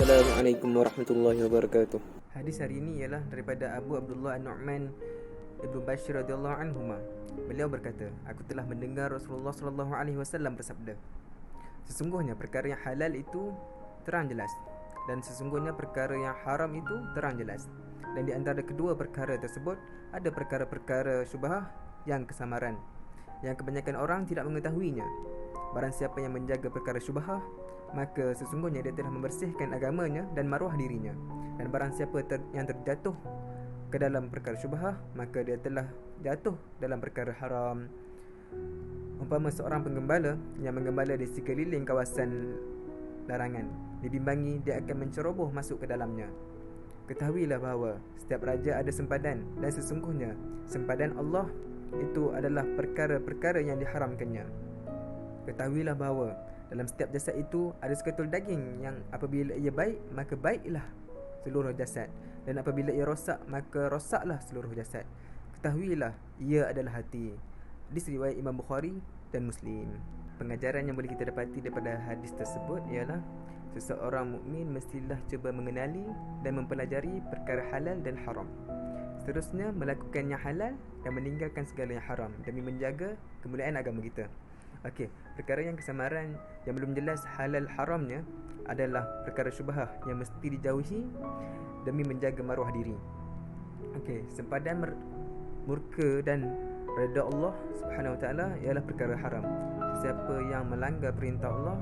Assalamualaikum warahmatullahi wabarakatuh. Hadis hari ini ialah daripada Abu Abdullah An-Nu'man Ibn Bashir radhiyallahu anhuma. Beliau berkata, aku telah mendengar Rasulullah sallallahu alaihi wasallam bersabda, sesungguhnya perkara yang halal itu terang jelas, dan sesungguhnya perkara yang haram itu terang jelas. Dan di antara kedua perkara tersebut ada perkara-perkara syubhah yang kesamaran, yang kebanyakan orang tidak mengetahuinya. Barang siapa yang menjaga perkara syubhah, maka sesungguhnya dia telah membersihkan agamanya dan maruah dirinya. Dan barang siapa yang terjatuh ke dalam perkara syubhah, maka dia telah jatuh dalam perkara haram. Umpama seorang penggembala yang menggembala di sekeliling kawasan larangan, dibimbangi dia akan menceroboh masuk ke dalamnya. Ketahuilah bahawa setiap raja ada sempadan, dan sesungguhnya sempadan Allah itu adalah perkara-perkara yang diharamkannya. Ketahuilah bahawa dalam setiap jasad itu ada seketul daging yang apabila ia baik, maka baiklah seluruh jasad, dan apabila ia rosak, maka rosaklah seluruh jasad. Ketahuilah ia adalah hati. Hadis riwayat Imam Bukhari dan Muslim. Pengajaran yang boleh kita dapati daripada hadis tersebut ialah seseorang mukmin mestilah cuba mengenali dan mempelajari perkara halal dan haram. Seterusnya melakukan yang halal dan meninggalkan segala yang haram demi menjaga kemuliaan agama kita. Okey, perkara yang kesamaran yang belum jelas halal haramnya adalah perkara syubhah yang mesti dijauhi demi menjaga maruah diri. Okey, sempadan murka dan redha Allah Subhanahu Wa Taala ialah perkara haram. Siapa yang melanggar perintah Allah,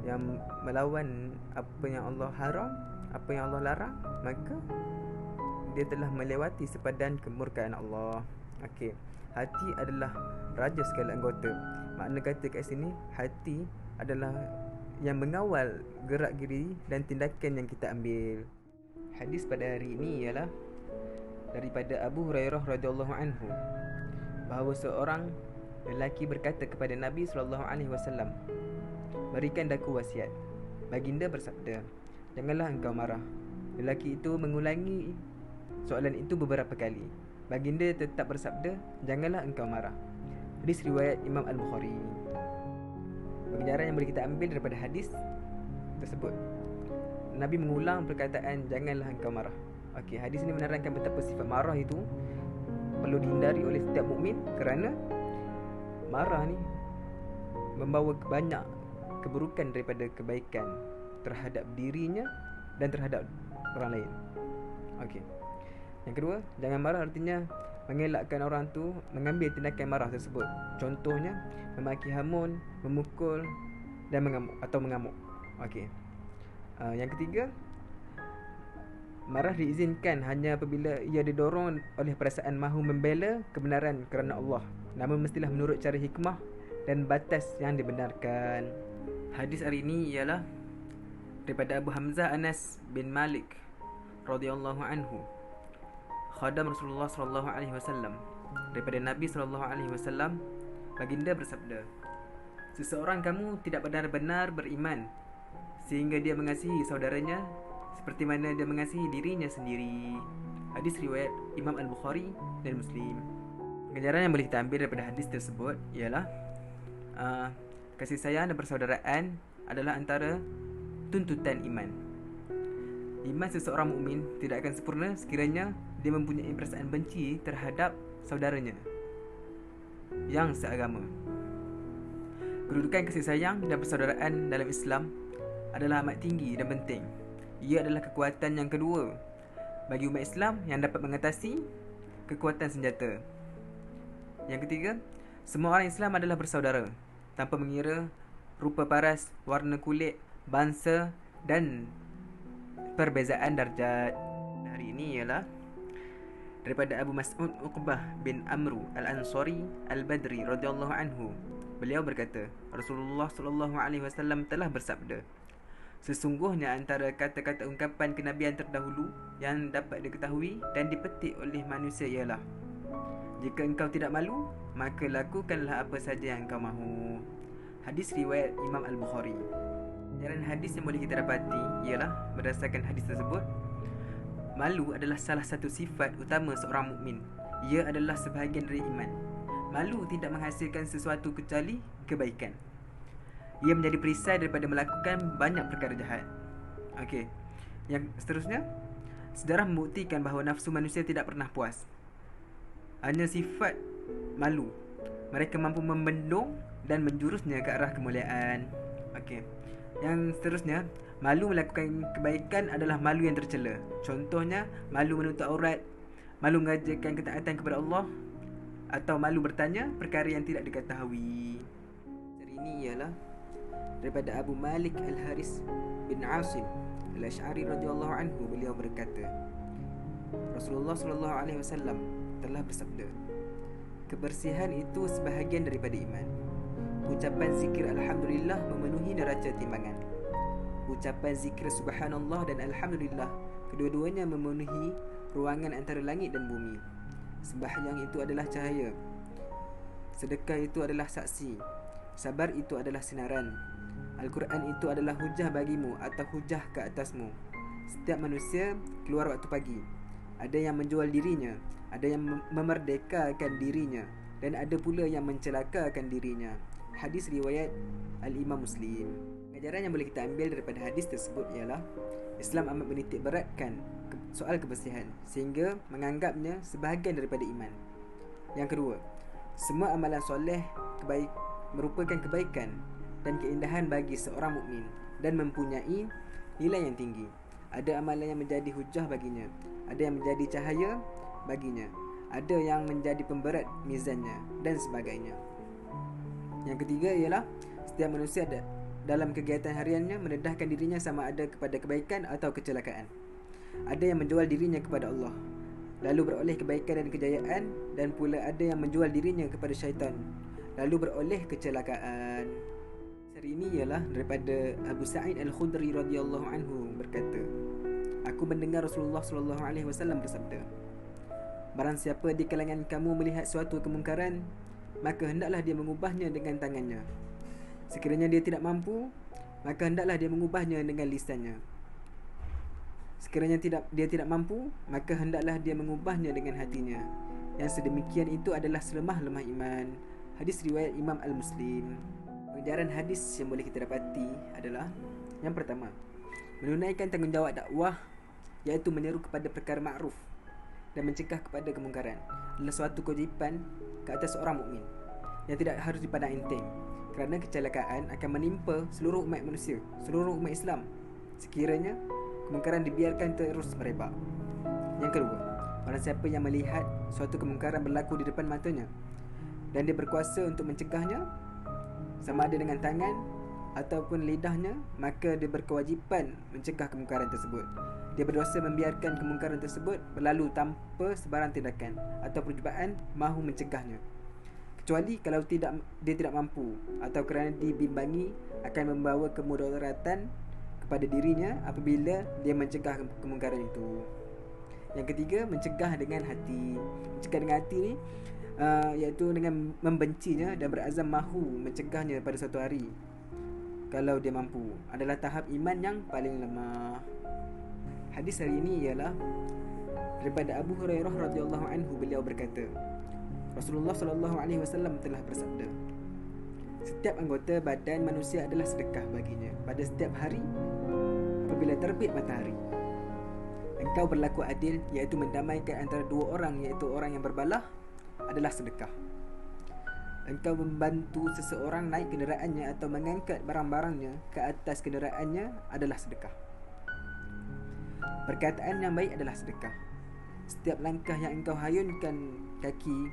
yang melawan apa yang Allah haram, apa yang Allah larang, maka dia telah melewati sempadan kemurkaan Allah. Okey, hati adalah raja segala anggota. Makna kata kat sini, hati adalah yang mengawal gerak geri dan tindakan yang kita ambil. Hadis pada hari ini ialah daripada Abu Hurairah radhiyallahu anhu, bahawa seorang lelaki berkata kepada Nabi sallallahu alaihi wasallam, berikan daku wasiat. Baginda bersabda, janganlah engkau marah. Lelaki itu mengulangi soalan itu beberapa kali. Baginda tetap bersabda, janganlah engkau marah. Hadis riwayat Imam Al-Bukhari. Pengajaran yang boleh kita ambil daripada hadis tersebut, Nabi mengulang perkataan janganlah engkau marah. Okey, hadis ini menerangkan betapa sifat marah itu perlu dihindari oleh setiap mukmin, kerana marah ni membawa banyak keburukan daripada kebaikan terhadap dirinya dan terhadap orang lain. Okey. Yang kedua, jangan marah artinya mengelakkan orang tu mengambil tindakan marah tersebut. Contohnya memaki hamun, memukul dan mengamuk. Okey. Yang ketiga, marah diizinkan hanya apabila ia didorong oleh perasaan mahu membela kebenaran kerana Allah, namun mestilah menurut cara hikmah dan batas yang dibenarkan. Hadis hari ini ialah daripada Abu Hamzah Anas bin Malik radhiyallahu anhu, khadam Rasulullah sallallahu alaihi wasallam. Daripada Nabi sallallahu alaihi wasallam, baginda bersabda, seseorang kamu tidak benar-benar beriman sehingga dia mengasihi saudaranya seperti mana dia mengasihi dirinya sendiri. Hadis riwayat Imam Al-Bukhari dan Muslim. Pengajaran yang boleh kita ambil daripada hadis tersebut ialah kasih sayang dan persaudaraan adalah antara tuntutan iman. Iman seseorang mukmin tidak akan sempurna sekiranya dia mempunyai perasaan benci terhadap saudaranya yang seagama. Kedudukan kasih sayang dan persaudaraan dalam Islam adalah amat tinggi dan penting. Ia adalah kekuatan yang kedua bagi umat Islam yang dapat mengatasi kekuatan senjata. Yang ketiga, semua orang Islam adalah bersaudara tanpa mengira rupa paras, warna kulit, bangsa dan perbezaan darjat. Hari ini ialah daripada Abu Mas'ud Uqbah bin Amru Al-Ansari Al-Badri radhiyallahu anhu. Beliau berkata, Rasulullah sallallahu alaihi wasallam telah bersabda, sesungguhnya antara kata-kata ungkapan kenabian terdahulu yang dapat diketahui dan dipetik oleh manusia ialah, jika engkau tidak malu, maka lakukanlah apa saja yang engkau mahu. Hadis riwayat Imam Al-Bukhari. Pelajaran hadis yang boleh kita dapati ialah berdasarkan hadis tersebut, malu adalah salah satu sifat utama seorang mukmin. Ia adalah sebahagian dari iman. Malu tidak menghasilkan sesuatu kecuali kebaikan. Ia menjadi perisai daripada melakukan banyak perkara jahat. Okey. Yang seterusnya, sejarah membuktikan bahawa nafsu manusia tidak pernah puas. Hanya sifat malu. Mereka mampu membendung dan menjurusnya ke arah kemuliaan. Okey. Yang seterusnya, malu melakukan kebaikan adalah malu yang tercela. Contohnya, malu menutup aurat, malu mengajarkan ketaatan kepada Allah, atau malu bertanya perkara yang tidak diketahui. Cerita ini ialah daripada Abu Malik Al-Haris bin Asim Al-Ash'ari radhiyallahu anhu. Beliau berkata, Rasulullah sallallahu alaihi wasallam telah bersabda, kebersihan itu sebahagian daripada iman. Ucapan zikir alhamdulillah memenuhi neraca timbangan. Ucapan zikir subhanallah dan alhamdulillah, kedua-duanya memenuhi ruangan antara langit dan bumi. Sembahyang itu adalah cahaya, sedekah itu adalah saksi, sabar itu adalah sinaran, Al-Quran itu adalah hujah bagimu atau hujah ke atasmu. Setiap manusia keluar waktu pagi. Ada yang menjual dirinya, ada yang memerdekakan dirinya, dan ada pula yang mencelakakan dirinya. Hadis riwayat Al-Imam Muslim. Pelajaran yang boleh kita ambil daripada hadis tersebut ialah Islam amat menitik beratkan soal kebersihan sehingga menganggapnya sebahagian daripada iman. Yang kedua, semua amalan soleh merupakan kebaikan dan keindahan bagi seorang mukmin dan mempunyai nilai yang tinggi. Ada amalan yang menjadi hujah baginya, ada yang menjadi cahaya baginya, ada yang menjadi pemberat mizannya dan sebagainya. Yang ketiga ialah setiap manusia dalam kegiatan hariannya mendedahkan dirinya sama ada kepada kebaikan atau kecelakaan. Ada yang menjual dirinya kepada Allah lalu beroleh kebaikan dan kejayaan, dan pula ada yang menjual dirinya kepada syaitan lalu beroleh kecelakaan. Hari ini ialah daripada Abu Sa'id Al-Khudri radhiyallahu anhu berkata, aku mendengar Rasulullah sallallahu alaihi wasallam bersabda, barang siapa di kalangan kamu melihat suatu kemungkaran, maka hendaklah dia mengubahnya dengan tangannya. Sekiranya dia tidak mampu, maka hendaklah dia mengubahnya dengan lisannya. Sekiranya dia tidak mampu, maka hendaklah dia mengubahnya dengan hatinya. Yang sedemikian itu adalah selemah-lemah iman. Hadis riwayat Imam Al-Muslim. Pengajaran hadis yang boleh kita dapati adalah, yang pertama, menunaikan tanggungjawab dakwah, iaitu menyeru kepada perkara makruf dan mencegah kepada kemungkaran, adalah suatu kewajipan ke atas seorang mukmin yang tidak harus dipandang enteng, kerana kecelakaan akan menimpa seluruh umat manusia, seluruh umat Islam sekiranya kemungkaran dibiarkan terus merebak. Yang kedua, barang siapa yang melihat suatu kemungkaran berlaku di depan matanya dan dia berkuasa untuk mencegahnya, sama ada dengan tangan ataupun lidahnya, maka dia berkewajipan mencegah kemungkaran tersebut. Dia berdosa membiarkan kemungkaran tersebut berlalu tanpa sebarang tindakan atau percubaan mahu mencegahnya, kecuali kalau dia tidak mampu atau kerana dibimbangi akan membawa kemudaratan kepada dirinya apabila dia mencegah kemungkaran itu. Yang ketiga, mencegah dengan hati. Mencegah dengan hati ni iaitu dengan membencinya dan berazam mahu mencegahnya pada suatu hari kalau dia mampu, adalah tahap iman yang paling lemah. Hadis hari ini ialah daripada Abu Hurairah radhiyallahu anhu. Beliau berkata, Rasulullah sallallahu alaihi wasallam telah bersabda, setiap anggota badan manusia adalah sedekah baginya pada setiap hari apabila terbit matahari. Engkau berlaku adil, iaitu mendamaikan antara dua orang, iaitu orang yang berbalah, adalah sedekah. Engkau membantu seseorang naik kenderaannya atau mengangkat barang-barangnya ke atas kenderaannya adalah sedekah. Perkataan yang baik adalah sedekah. Setiap langkah yang engkau hayunkan kaki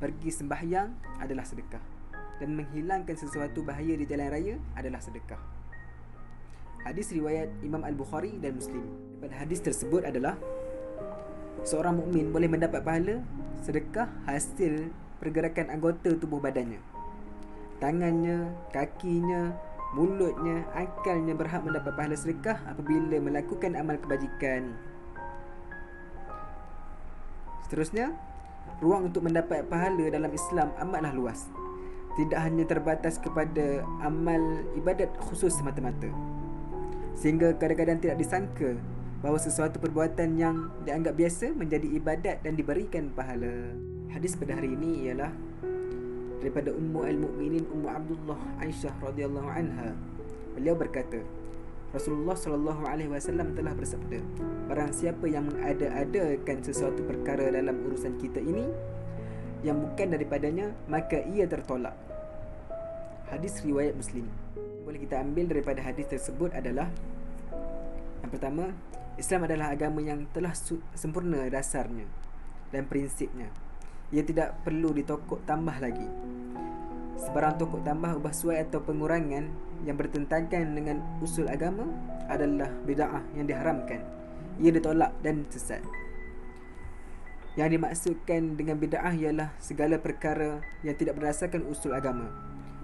pergi sembahyang adalah sedekah. Dan menghilangkan sesuatu bahaya di jalan raya adalah sedekah. Hadis riwayat Imam Al-Bukhari dan Muslim. Pada hadis tersebut adalah seorang mukmin boleh mendapat pahala sedekah hasil pergerakan anggota tubuh badannya. Tangannya, kakinya, mulutnya, akalnya berhak mendapat pahala sedekah apabila melakukan amal kebajikan. Seterusnya, ruang untuk mendapat pahala dalam Islam amatlah luas. Tidak hanya terbatas kepada amal ibadat khusus semata-mata, sehingga kadang-kadang tidak disangka bahawa sesuatu perbuatan yang dianggap biasa menjadi ibadat dan diberikan pahala. Hadis pada hari ini ialah daripada Ummu Al-Mu'minin Ummu Abdullah Aisyah radhiyallahu anha. Beliau berkata, Rasulullah SAW telah bersabda, barang siapa yang mengada-adakan sesuatu perkara dalam urusan kita ini yang bukan daripadanya, maka ia tertolak. Hadis riwayat Muslim. Boleh kita ambil daripada hadis tersebut adalah, yang pertama, Islam adalah agama yang telah sempurna dasarnya dan prinsipnya. Ia tidak perlu ditokok tambah lagi. Sebarang tokok tambah, ubah suai atau pengurangan yang bertentangan dengan usul agama adalah bid'ah yang diharamkan. Ia ditolak dan sesat. Yang dimaksudkan dengan bid'ah ialah segala perkara yang tidak berdasarkan usul agama.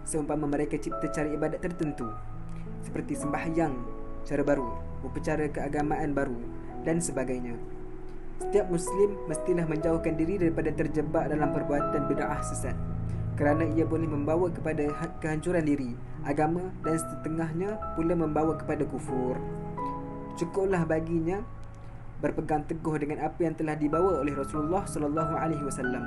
Seumpama mereka cipta cara ibadat tertentu, seperti sembahyang cara baru, upacara keagamaan baru dan sebagainya. Setiap Muslim mestilah menjauhkan diri daripada terjebak dalam perbuatan bid'ah sesat, kerana ia boleh membawa kepada kehancuran diri, agama dan setengahnya pula membawa kepada kufur. Cukuplah baginya berpegang teguh dengan apa yang telah dibawa oleh Rasulullah SAW.